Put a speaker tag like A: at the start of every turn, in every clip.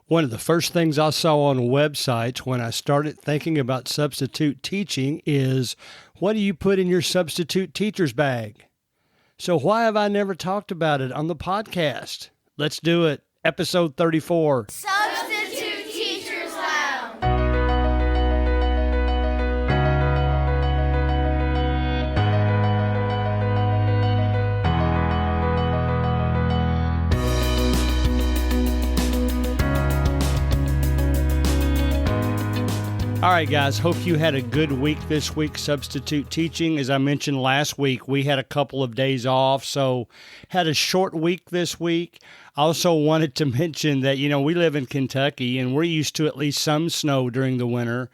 A: One of the first things I saw on websites when I started thinking about substitute teaching is, what do you put in your substitute teacher's bag? So why have I never talked about it on the podcast? Let's do it. Episode 34.
B: Substitute Teachers Lounge.
A: All right, guys, hope you had a good week this week, substitute teaching. As I mentioned last week, we had a couple of days off, so had a short week this week. I also wanted to mention that, we live in Kentucky, and we're used to at least some snow during the winter.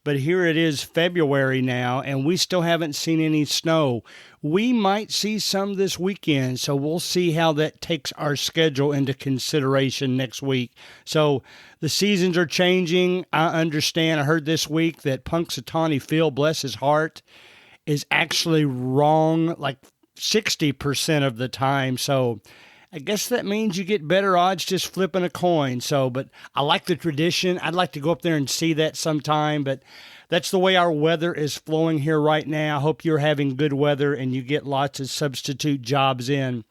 A: But here it is February now, and we still haven't seen any snow. We might see some this weekend, so we'll see how that takes our schedule into consideration next week. So the seasons are changing. I understand. I heard this week that Punxsutawney Phil, bless his heart, is actually wrong like 60% of the time. So I guess that means you get better odds just flipping a coin. But I like the tradition. I'd like to go up there and see that sometime, but that's the way our weather is flowing here right now. I hope you're having good weather and you get lots of substitute jobs in.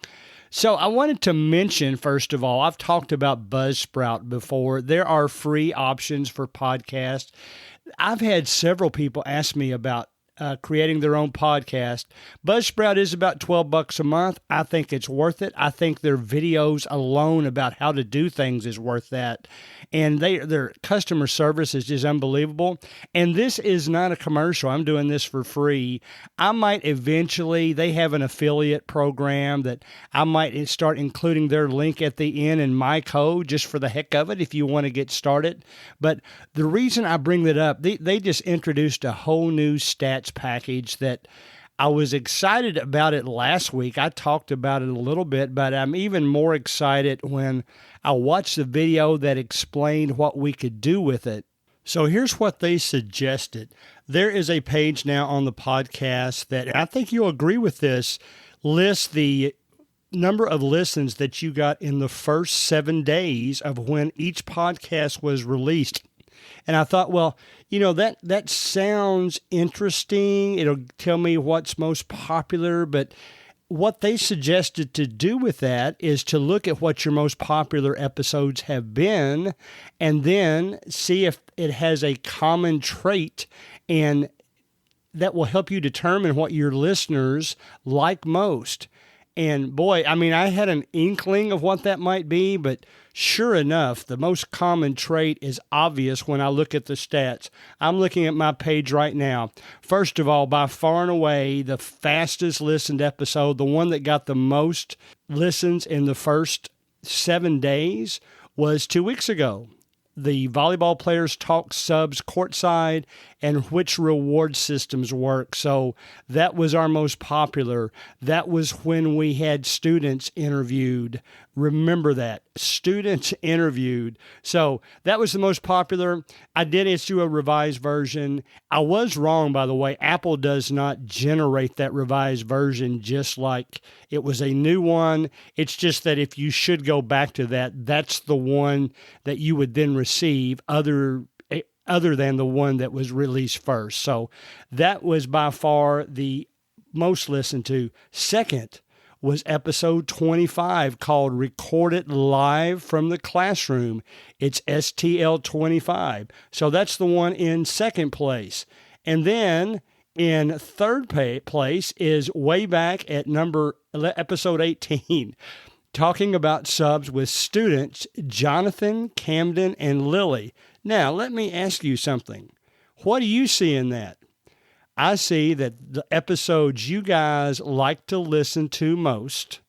A: So I wanted to mention, first of all, I've talked about Buzzsprout before. There are free options for podcasts. I've had several people ask me about creating their own podcast. Buzzsprout is about $12 a month. I think it's worth it. I think their videos alone about how to do things is worth that. And their customer service is just unbelievable. And this is not a commercial. I'm doing this for free. I might eventually, they have an affiliate program that I might start including their link at the end in my code just for the heck of it if you want to get started. But the reason I bring that up, they just introduced a whole new stats package that I was excited about it last week. I talked about it a little bit, but I'm even more excited when I watched the video that explained what we could do with it. So here's what they suggested. There is a page now on the podcast that, I think you'll agree with this, lists the number of listens that you got in the first 7 days of when each podcast was released. And I thought, well, that sounds interesting. It'll tell me what's most popular. But what they suggested to do with that is to look at what your most popular episodes have been and then see if it has a common trait, and that will help you determine what your listeners like most. And boy, I had an inkling of what that might be, but sure enough, the most common trait is obvious when I look at the stats. I'm looking at my page right now. First of all, by far and away, the fastest listened episode, the one that got the most listens in the first 7 days, was 2 weeks ago. The volleyball players talk subs courtside and which reward systems work. So that was our most popular. That was when we had students interviewed. Remember that. Students interviewed. So that was the most popular. I did issue a revised version. I was wrong, by the way. Apple does not generate that revised version just like it was a new one. It's just that if you should go back to that, that's the one that you would then receive other than the one that was released first. So that was by far the most listened to. Second was episode 25 called Recorded Live from the Classroom. It's STL 25. So that's the one in second place. And then in third place is way back at episode 18, talking about subs with students Jonathan, Camden, and Lily. Now, let me ask you something. What do you see in that? I see that the episodes you guys like to listen to most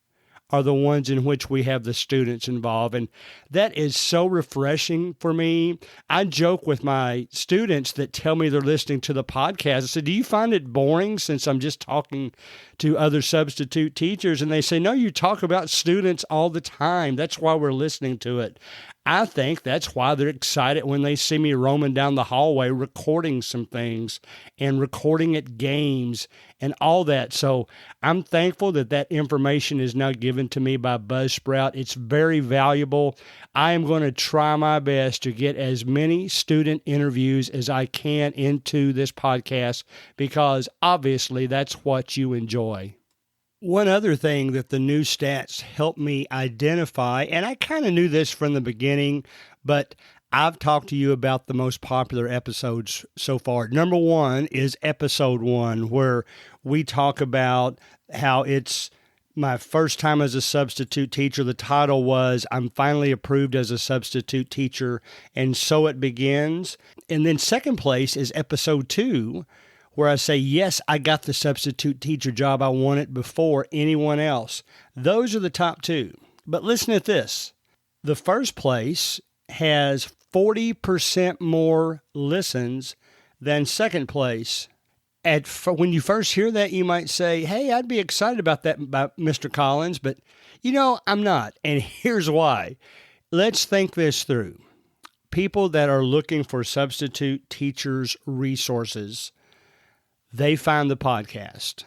A: are the ones in which we have the students involved. And that is so refreshing for me. I joke with my students that tell me they're listening to the podcast. I said, do you find it boring since I'm just talking to other substitute teachers? And they say, no, you talk about students all the time. That's why we're listening to it. I think that's why they're excited when they see me roaming down the hallway recording some things and recording at games and all that. So I'm thankful that that information is now given to me by Buzzsprout. It's very valuable. I am going to try my best to get as many student interviews as I can into this podcast because obviously that's what you enjoy. One other thing that the new stats helped me identify, and I kind of knew this from the beginning, but I've talked to you about the most popular episodes so far. Number one is episode 1, where we talk about how it's my first time as a substitute teacher. The title was, I'm finally approved as a substitute teacher, and so it begins. And then second place is episode 2, where I say, yes, I got the substitute teacher job. I won it before anyone else. Those are the top 2. But listen to this. The first place has 40% more listens than second place. When you first hear that, you might say, hey, I'd be excited about that, about Mr. Collins, but I'm not. And here's why. Let's think this through. People that are looking for substitute teachers' resources, they find the podcast.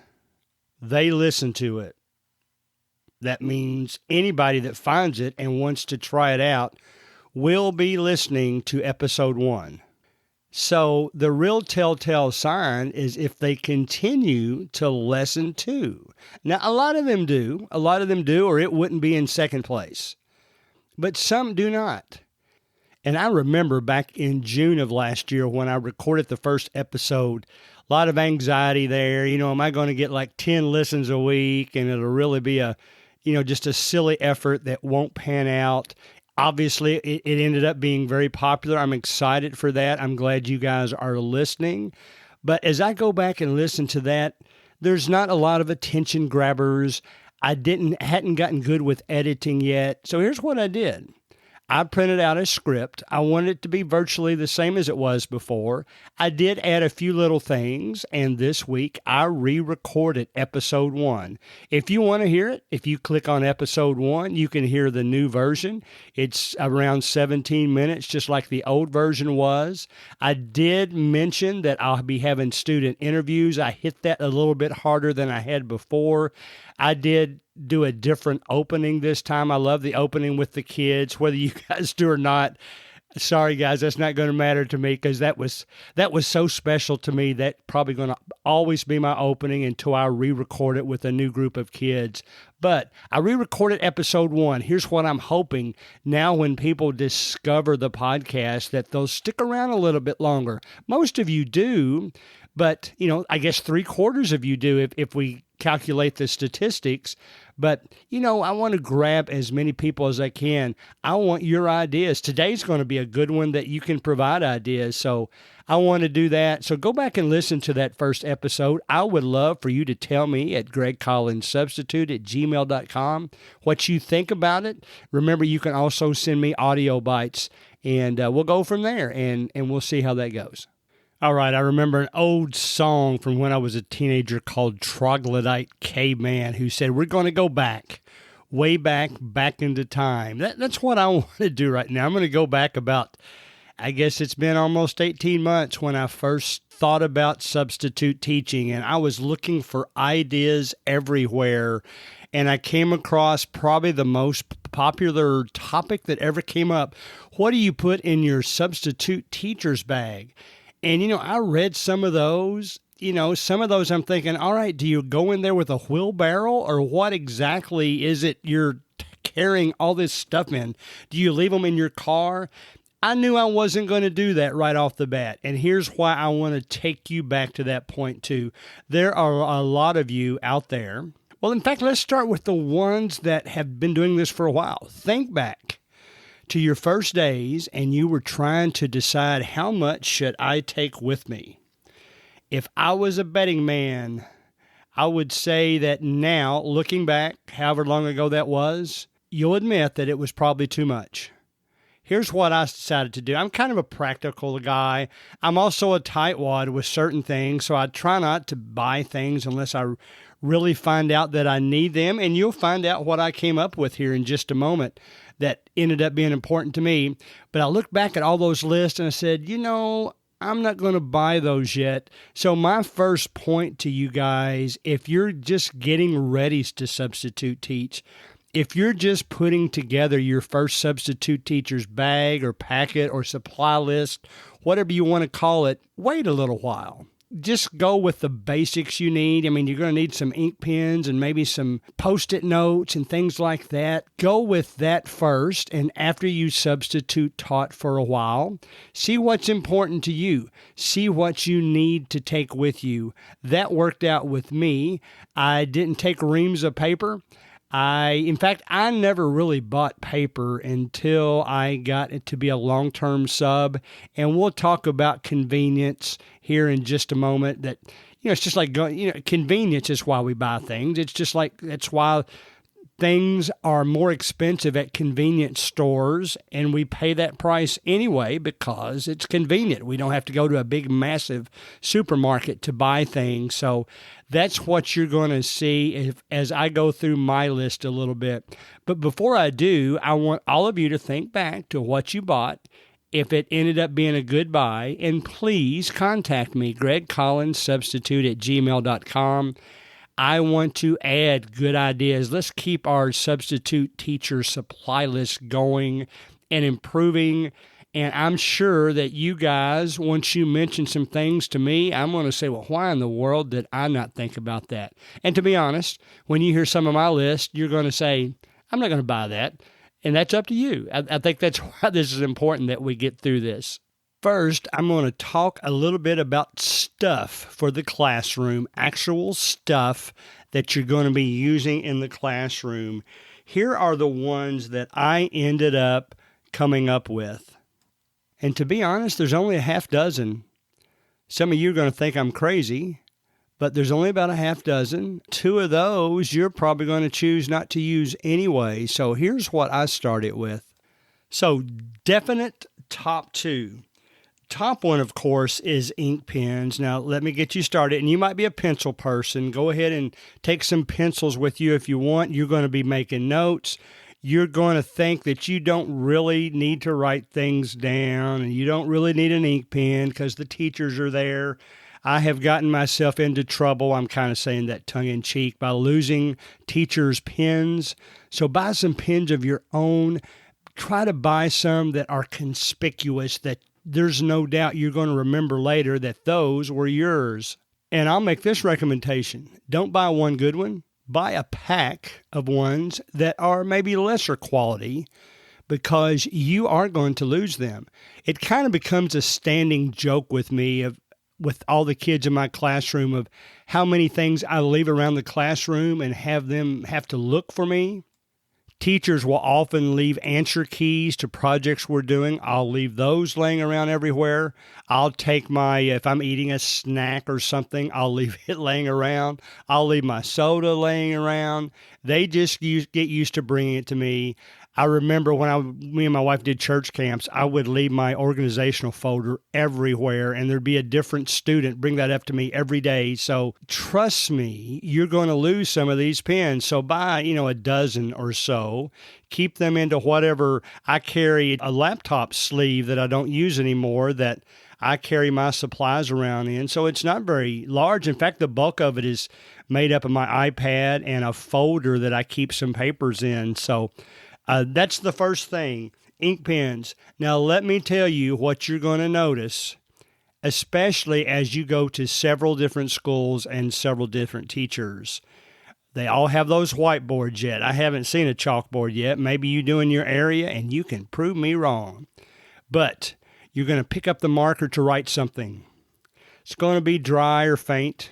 A: They listen to it. That means anybody that finds it and wants to try it out will be listening to episode 1. So the real telltale sign is if they continue to listen to. Now, a lot of them do, or it wouldn't be in second place. But some do not. And I remember back in June of last year when I recorded the first episode, a lot of anxiety there. Am I going to get like 10 listens a week? And it'll really be just a silly effort that won't pan out. Obviously, it ended up being very popular. I'm excited for that. I'm glad you guys are listening. But as I go back and listen to that, there's not a lot of attention grabbers. I hadn't gotten good with editing yet. So here's what I did. I printed out a script. I wanted it to be virtually the same as it was before. I did add a few little things, and this week I re-recorded episode 1. If you want to hear it, if you click on episode 1, you can hear the new version. It's around 17 minutes, just like the old version was. I did mention that I'll be having student interviews. I hit that a little bit harder than I had before. I did do a different opening this time. I love the opening with the kids, whether you guys do or not. Sorry, guys, that's not going to matter to me because that was so special to me. That's probably going to always be my opening until I re-record it with a new group of kids. But I re-recorded episode 1. Here's what I'm hoping now when people discover the podcast that they'll stick around a little bit longer. Most of you do, but, I guess 3/4 of you do if we calculate the statistics. But, I want to grab as many people as I can. I want your ideas. Today's going to be a good one that you can provide ideas. So I want to do that. So go back and listen to that first episode. I would love for you to tell me at gregcollinssubstitute@gmail.com what you think about it. Remember, you can also send me audio bites, and we'll go from there, and we'll see how that goes. All right, I remember an old song from when I was a teenager called Troglodyte Caveman, who said, we're going to go back, way back into time. That's what I want to do right now. I'm going to go back about, I guess it's been almost 18 months when I first thought about substitute teaching, and I was looking for ideas everywhere, and I came across probably the most popular topic that ever came up. What do you put in your substitute teacher's bag? And, I read some of those, some of those I'm thinking, all right, do you go in there with a wheelbarrow or what exactly is it you're carrying all this stuff in? Do you leave them in your car? I knew I wasn't going to do that right off the bat. And here's why I want to take you back to that point too. There are a lot of you out there. Well, in fact, let's start with the ones that have been doing this for a while. Think back to your first days and you were trying to decide how much should I take with me. If I was a betting man, I would say that now, looking back, however long ago that was, you'll admit that it was probably too much. here's what I decided to do. I'm kind of a practical guy. I'm also a tightwad with certain things, so I try not to buy things unless I really find out that I need them. And you'll find out what I came up with here in just a moment that ended up being important to me. But I looked back at all those lists and I said, I'm not going to buy those yet. So my first point to you guys, if you're just getting ready to substitute teach, if you're just putting together your first substitute teacher's bag or packet or supply list, whatever you want to call it, wait a little while. Just go with the basics you need. I mean, you're going to need some ink pens and maybe some Post-it notes and things like that. Go with that first, and after you substitute taught for a while, see what's important to you. See what you need to take with you. That worked out with me. I didn't take reams of paper. In fact, I never really bought paper until I got it to be a long-term sub, and we'll talk about convenience here in just a moment. That, it's just like, convenience is why we buy things. It's just like, that's why things are more expensive at convenience stores, and we pay that price anyway because it's convenient. We don't have to go to a big, massive supermarket to buy things. So that's what you're going to see as I go through my list a little bit. But before I do, I want all of you to think back to what you bought, if it ended up being a good buy, and please contact me, gregcollinssubstitute@gmail.com. I want to add good ideas. Let's keep our substitute teacher supply list going and improving. And I'm sure that you guys, once you mention some things to me, I'm going to say, well, why in the world did I not think about that? And to be honest, when you hear some of my list, you're going to say, I'm not going to buy that. And that's up to you. I think that's why this is important that we get through this. First, I'm going to talk a little bit about stuff for the classroom, actual stuff that you're going to be using in the classroom. Here are the ones that I ended up coming up with. And to be honest, there's only a half dozen. Some of you are going to think I'm crazy, but there's only about a half dozen. 2 of those you're probably going to choose not to use anyway. So here's what I started with. So definite top 2. Top one, of course, is ink pens. Now, let me get you started. And you might be a pencil person. Go ahead and take some pencils with you if you want. You're going to be making notes. You're going to think that you don't really need to write things down, and you don't really need an ink pen because the teachers are there. I have gotten myself into trouble, I'm kind of saying that tongue-in-cheek, by losing teachers' pens. So buy some pens of your own. Try to buy some that are conspicuous, that there's no doubt you're going to remember later that those were yours. And I'll make this recommendation. Don't buy one good one. Buy a pack of ones that are maybe lesser quality, because you are going to lose them. It kind of becomes a standing joke with me, with all the kids in my classroom, of how many things I leave around the classroom and have them have to look for me. Teachers will often leave answer keys to projects we're doing. I'll leave those laying around everywhere. I'll take if I'm eating a snack or something, I'll leave it laying around. I'll leave my soda laying around. They just get used to bringing it to me. I remember when me and my wife did church camps, I would leave my organizational folder everywhere, and there'd be a different student bring that up to me every day. So trust me, you're going to lose some of these pens. So buy, a dozen or so. Keep them into whatever. I carry a laptop sleeve that I don't use anymore that I carry my supplies around in. So it's not very large. In fact, the bulk of it is made up of my iPad and a folder that I keep some papers in. So that's the first thing, ink pens. Now, let me tell you what you're going to notice, especially as you go to several different schools and several different teachers. They all have those whiteboards yet. I haven't seen a chalkboard yet. Maybe you do in your area, and you can prove me wrong. But you're going to pick up the marker to write something. It's going to be dry or faint.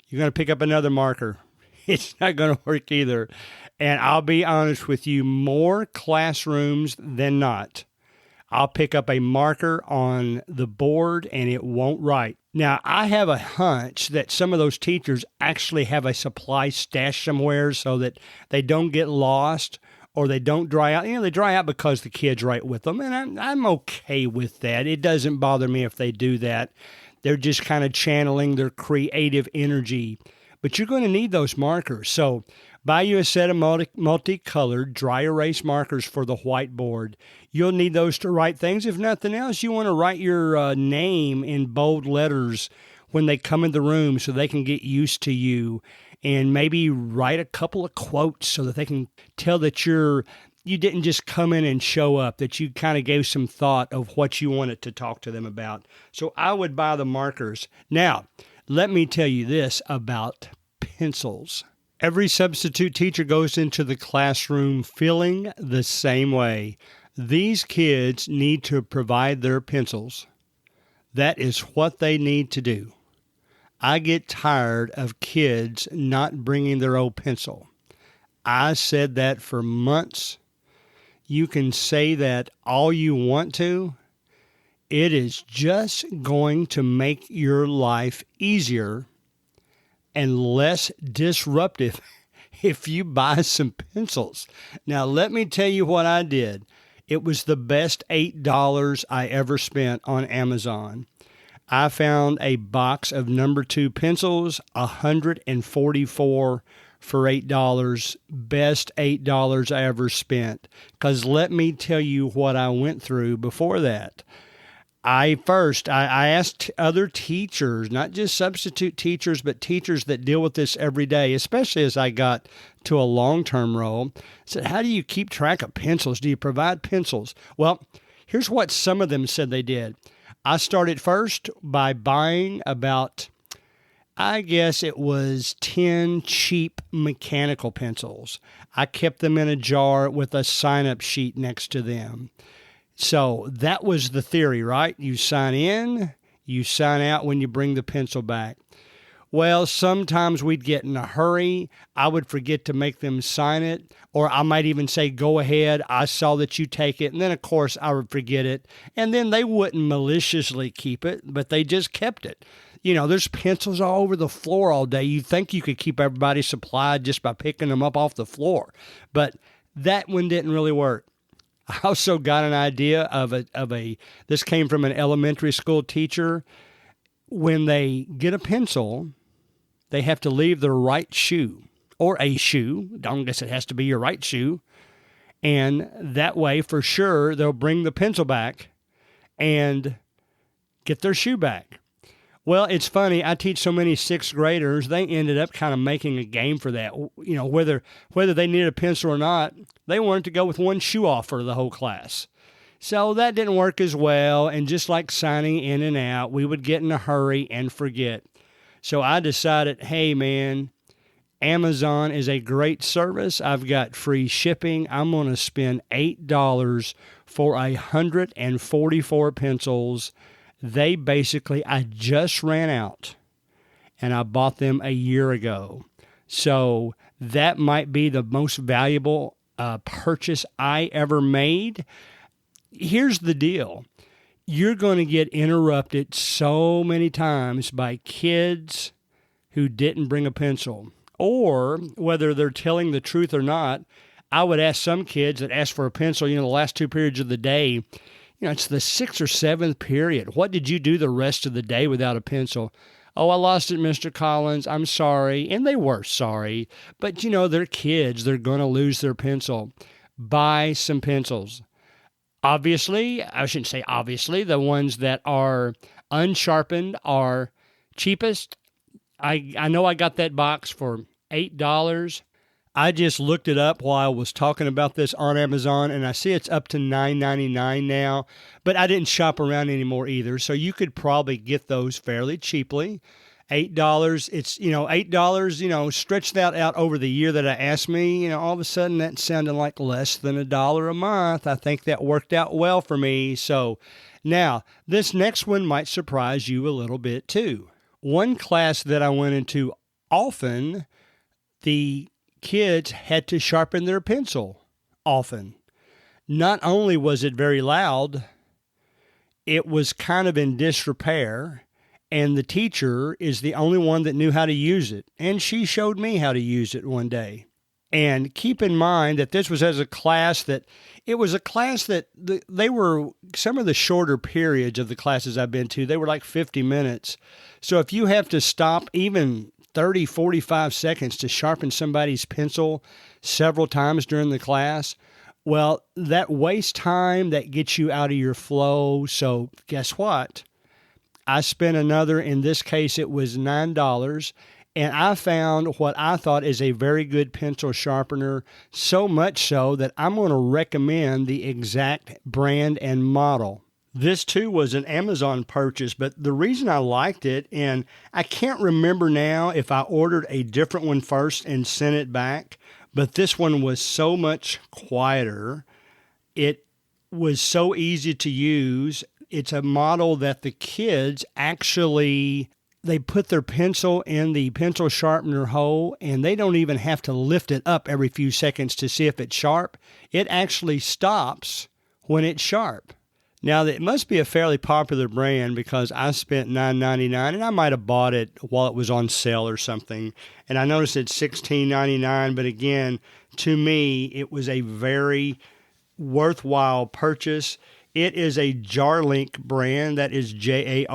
A: You're going to pick up another marker. It's not going to work either. And I'll be honest with you, more classrooms than not, I'll pick up a marker on the board and it won't write. Now, I have a hunch that some of those teachers actually have a supply stash somewhere so that they don't get lost, or they don't dry out. They dry out because the kid's right with them, and I'm okay with that. It doesn't bother me if they do that. They're just kind of channeling their creative energy. But you're going to need those markers. So buy you a set of multicolored dry erase markers for the whiteboard. You'll need those to write things. If nothing else, you want to write your name in bold letters when they come in the room so they can get used to you, and maybe write a couple of quotes so that they can tell that you didn't just come in and show up, that you kind of gave some thought of what you wanted to talk to them about. So I would buy the markers. Now, let me tell you this about pencils. Every substitute teacher goes into the classroom feeling the same way. These kids need to provide their pencils. That is what they need to do. I get tired of kids not bringing their own pencil. I said that for months. You can say that all you want to. It is just going to make your life easier and less disruptive if you buy some pencils. Now, let me tell you what I did. It was the best $8 I ever spent on Amazon. I found a box of number 2 pencils, 144 for $8. Best $8 I ever spent. Because let me tell you what I went through before that. I asked other teachers, not just substitute teachers, but teachers that deal with this every day, especially as I got to a long-term role. I said, how do you keep track of pencils? Do you provide pencils? Well, here's what some of them said they did. I started first by buying about, I guess it was 10 cheap mechanical pencils. I kept them in a jar with a sign-up sheet next to them. So that was the theory, right? You sign in, you sign out when you bring the pencil back. Well, sometimes we'd get in a hurry. I would forget to make them sign it, or I might even say, go ahead, I saw that you take it. And then, of course, I would forget it. And then they wouldn't maliciously keep it, but they just kept it. There's pencils all over the floor all day. You'd think you could keep everybody supplied just by picking them up off the floor. But that one didn't really work. I also got an idea of this came from an elementary school teacher. When they get a pencil, they have to leave their right shoe, or a shoe. I don't guess it has to be your right shoe. And that way, for sure, they'll bring the pencil back and get their shoe back. Well, it's funny. I teach so many 6th graders, they ended up kind of making a game for that. Whether they needed a pencil or not, they wanted to go with one shoe off for the whole class. So that didn't work as well. And just like signing in and out, we would get in a hurry and forget. So I decided, hey, man, Amazon is a great service. I've got free shipping. I'm going to spend $8 for 144 pencils. I just ran out, and I bought them a year ago. So that might be the most valuable purchase I ever made. Here's the deal. You're going to get interrupted so many times by kids who didn't bring a pencil, or whether they're telling the truth or not. I would ask some kids that asked for a pencil, the last 2 periods of the day, it's the 6th or 7th period. What did you do the rest of the day without a pencil? Oh, I lost it, Mr. Collins. I'm sorry. And they were sorry. But, they're kids. They're going to lose their pencil. Buy some pencils. Obviously, I shouldn't say obviously, the ones that are unsharpened are cheapest. I know I got that box for $8. I just looked it up while I was talking about this on Amazon, and I see it's up to $9.99 now, but I didn't shop around anymore either, so you could probably get those fairly cheaply. $8, it's, $8, stretch that out over the year that I asked me, all of a sudden that sounded like less than $1 a month. I think that worked out well for me. So now this next one might surprise you a little bit too. One class that I went into often, the kids had to sharpen their pencil often. Not only was it very loud, it was kind of in disrepair, and the teacher is the only one that knew how to use it. And she showed me how to use it one day. And keep in mind that this was as a class that it was a class that they were some of the shorter periods of the classes I've been to. They were like 50 minutes. So if you have to stop even 30, 45 seconds to sharpen somebody's pencil several times during the class, well, that wastes time, that gets you out of your flow. So guess what? I spent another, in this case, it was $9. And I found what I thought is a very good pencil sharpener, so much so that I'm going to recommend the exact brand and model. This too was an Amazon purchase, but the reason I liked it, and I can't remember now if I ordered a different one first and sent it back, but this one was so much quieter. It was so easy to use. It's a model that the kids actually, they put their pencil in the pencil sharpener hole, and they don't even have to lift it up every few seconds to see if it's sharp. It actually stops when it's sharp. Now, it must be a fairly popular brand because I spent $9.99, and I might have bought it while it was on sale or something. And I noticed it's $16.99, but again, to me, it was a very worthwhile purchase. It is a Jarlink brand. That is Jarlink.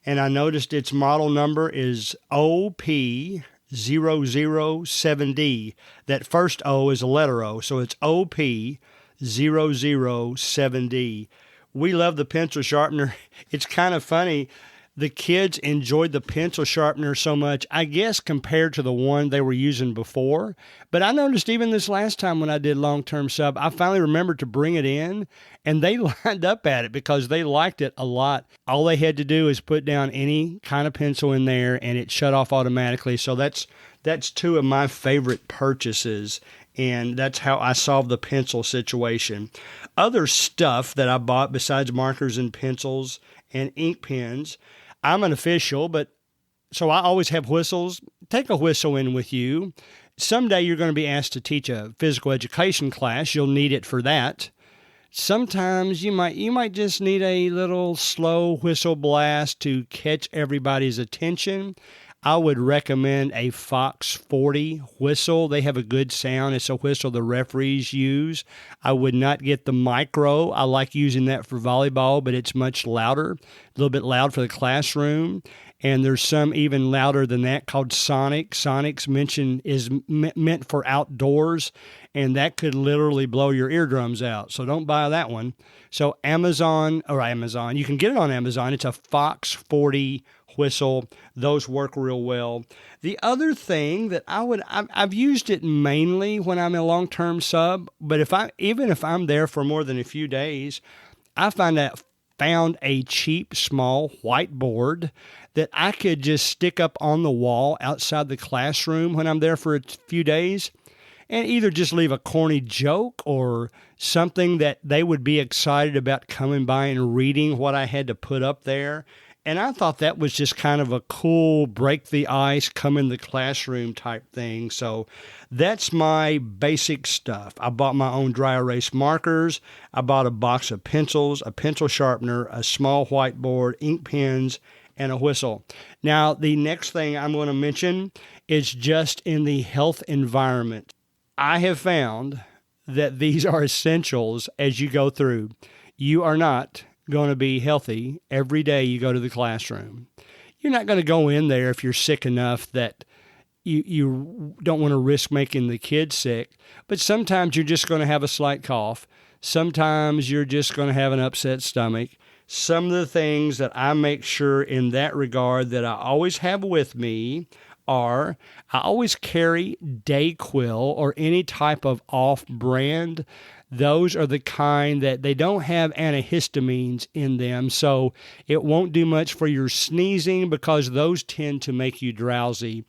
A: And I noticed its model number is OP007D. That first O is a letter O, so it's OP007D. We love the pencil sharpener. It's kind of funny. The kids enjoyed the pencil sharpener so much, I guess, compared to the one they were using before. But I noticed even this last time when I did long-term sub, I finally remembered to bring it in, and they lined up at it because they liked it a lot. All they had to do is put down any kind of pencil in there, and it shut off automatically. So that's two of my favorite purchases, and that's how I solved the pencil situation. Other stuff that I bought besides markers and pencils and ink pens, I'm an official, but so I always have whistles. Take a whistle in with you. Someday you're going to be asked to teach a physical education class. You'll need it for that. Sometimes you might just need a little slow whistle blast to catch everybody's attention. I would recommend a Fox 40 whistle. They have a good sound. It's a whistle the referees use. I would not get the micro. I like using that for volleyball, but it's much louder, a little bit loud for the classroom. And there's some even louder than that called Sonic. Sonic's is meant for outdoors, and that could literally blow your eardrums out. So don't buy that one. So Amazon, you can get it on Amazon. It's a Fox 40 whistle. Those work real well. The other thing that I've used it mainly when I'm in a long-term sub, but even if I'm there for more than a few days, I found a cheap small whiteboard that I could just stick up on the wall outside the classroom when I'm there for a few days, and either just leave a corny joke or something that they would be excited about coming by and reading what I had to put up there. And I thought that was just kind of a cool break the ice, come in the classroom type thing. So that's my basic stuff. I bought my own dry erase markers. I bought a box of pencils, a pencil sharpener, a small whiteboard, ink pens, and a whistle. Now, the next thing I'm going to mention is just in the health environment. I have found that these are essentials as you go through. You are not going to be healthy every day you go to the classroom. You're not going to go in there if you're sick enough that you don't want to risk making the kids sick, but sometimes you're just going to have a slight cough. Sometimes you're just going to have an upset stomach. Some of the things that I make sure in that regard that I always have with me are I always carry Dayquil or any type of off-brand. Those are the kind that they don't have antihistamines in them, so it won't do much for your sneezing because those tend to make you drowsy.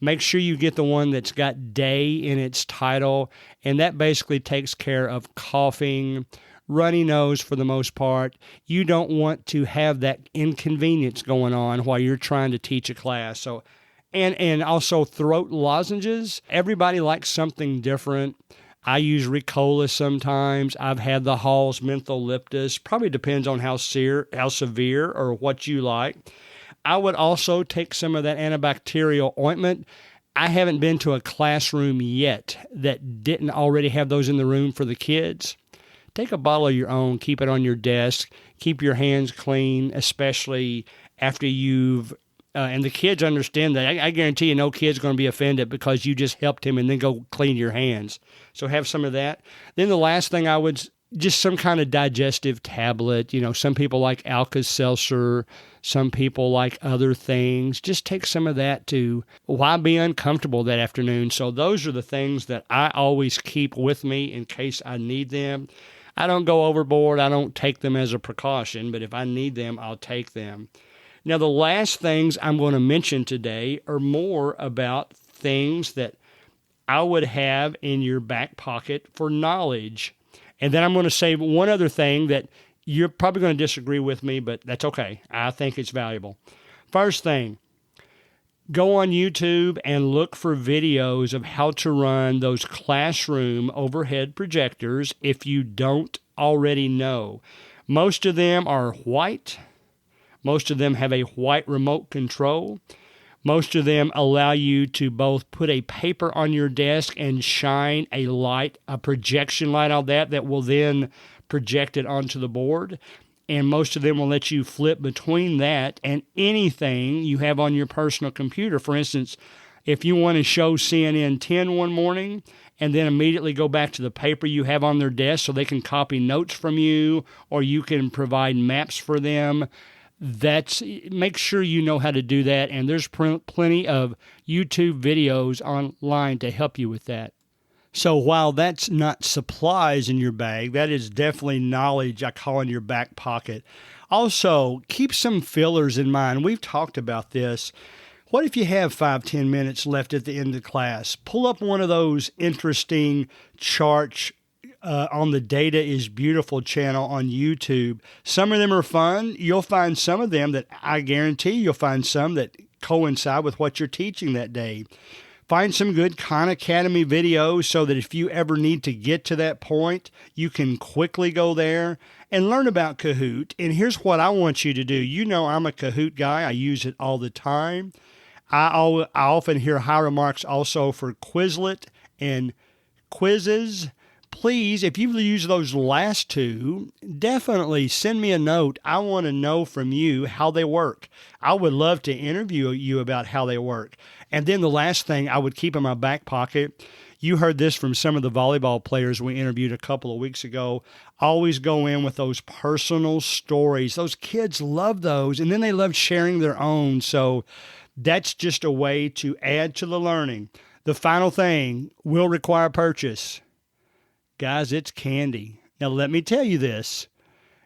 A: Make sure you get the one that's got Day in its title, and that basically takes care of coughing, runny nose for the most part. You don't want to have that inconvenience going on while you're trying to teach a class. So, and also throat lozenges. Everybody likes something different. I use Ricola sometimes. I've had the Hall's Mentholyptus. Probably depends on how severe or what you like. I would also take some of that antibacterial ointment. I haven't been to a classroom yet that didn't already have those in the room for the kids. Take a bottle of your own, keep it on your desk, keep your hands clean, especially after and the kids understand that. I guarantee you no kid's going to be offended because you just helped him and then go clean your hands. So have some of that. Then the last thing just some kind of digestive tablet. Some people like Alka-Seltzer. Some people like other things. Just take some of that too. Why be uncomfortable that afternoon? So those are the things that I always keep with me in case I need them. I don't go overboard. I don't take them as a precaution, but if I need them, I'll take them. Now, the last things I'm going to mention today are more about things that I would have in your back pocket for knowledge. And then I'm going to say one other thing that you're probably going to disagree with me, but that's okay. I think it's valuable. First thing, go on YouTube and look for videos of how to run those classroom overhead projectors if you don't already know. Most of them are white. Most of them have a white remote control. Most of them allow you to both put a paper on your desk and shine a light, a projection light on that will then project it onto the board. And most of them will let you flip between that and anything you have on your personal computer. For instance, if you want to show CNN 10 one morning and then immediately go back to the paper you have on their desk so they can copy notes from you, or you can provide maps for them, make sure you know how to do that. And there's plenty of YouTube videos online to help you with that. So while that's not supplies in your bag, that is definitely knowledge I call in your back pocket. Also, keep some fillers in mind. We've talked about this. What if you have 5-10 minutes left at the end of class? Pull up one of those interesting charts on the Data is Beautiful channel on YouTube. Some of them are fun. You'll find some of them that I guarantee you'll find some that coincide with what you're teaching that day. Find some good Khan Academy videos so that if you ever need to get to that point, you can quickly go there and learn about Kahoot. And here's what I want you to do. I'm a Kahoot guy. I use it all the time. I often hear high remarks also for Quizlet and Quizzes. Please, if you've used those last two, definitely send me a note. I want to know from you how they work. I would love to interview you about how they work. And then the last thing I would keep in my back pocket, you heard this from some of the volleyball players we interviewed a couple of weeks ago, always go in with those personal stories. Those kids love those, and then they love sharing their own. So that's just a way to add to the learning. The final thing will require purchase. Guys, it's candy. Now, let me tell you this.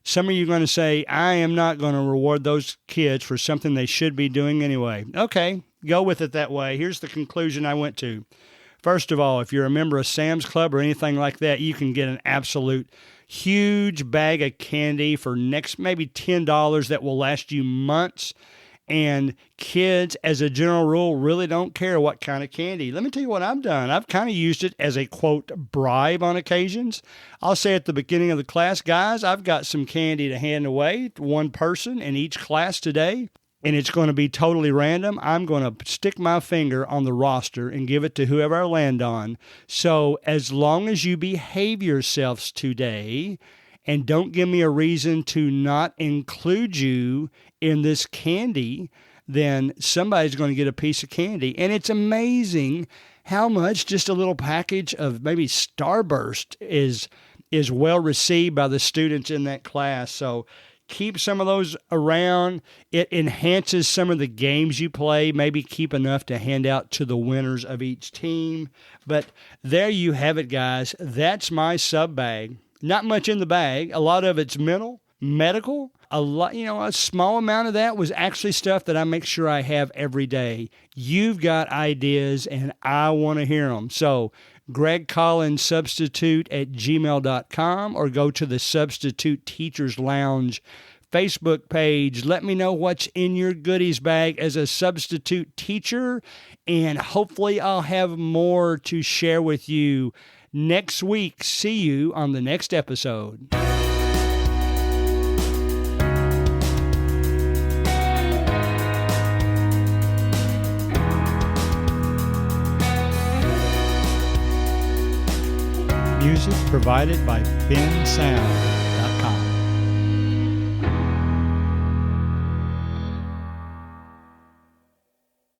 A: Some of you are going to say, I am not going to reward those kids for something they should be doing anyway. Okay, go with it that way. Here's the conclusion I went to. First of all, if you're a member of Sam's Club or anything like that, you can get an absolute huge bag of candy for maybe $10 that will last you months. And kids, as a general rule, really don't care what kind of candy. Let me tell you what I've done. I've kind of used it as a, quote, bribe on occasions. I'll say at the beginning of the class, guys, I've got some candy to hand away to one person in each class today, and it's going to be totally random. I'm going to stick my finger on the roster and give it to whoever I land on. So as long as you behave yourselves today and don't give me a reason to not include you in this candy, then somebody's going to get a piece of candy. And it's amazing how much just a little package of maybe Starburst is well received by the students in that class. So keep some of those around. It enhances some of the games you play. Maybe keep enough to hand out to the winners of each team. But there you have it, guys. That's my sub bag. Not much in the bag. A lot of it's medical. A small amount of that was actually stuff that I make sure I have every day. You've got ideas, and I want to hear them. So Greg Collins Substitute at gmail.com, or go to the Substitute Teachers Lounge Facebook page. Let me know what's in your goodies bag as a substitute teacher, and hopefully I'll have more to share with you next week. See you on the next episode. music provided by Ben Sound.